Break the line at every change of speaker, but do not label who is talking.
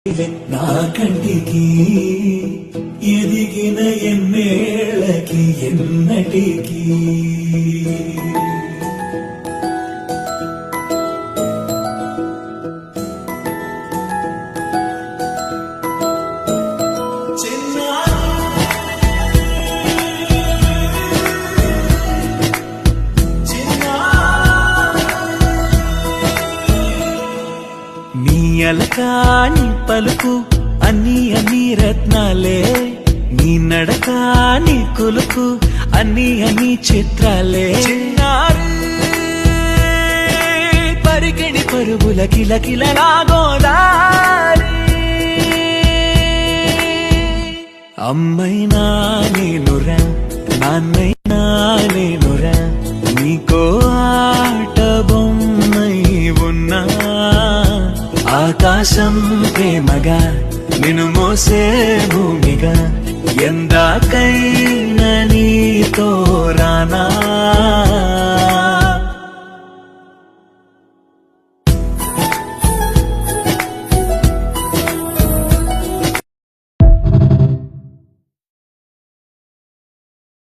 నా కంటికి ఎదిగిన ఎన్నేళ్ళకి ఎన్నటికి అలకాని పలుకు అన్ని రత్నాలే నీ నడకాని కులుకు అన్ని చిత్రాలే పరికిణి పరుగుల కిలకిలలాగోదారి అమ్మైనా నేనురా నాన్నైనా నేనురా నీకో ఆట బొమ్మై ఉన్నా ఆకాశం ప్రేమగా నిన్ను మోసే భూమిగా ఎందాకై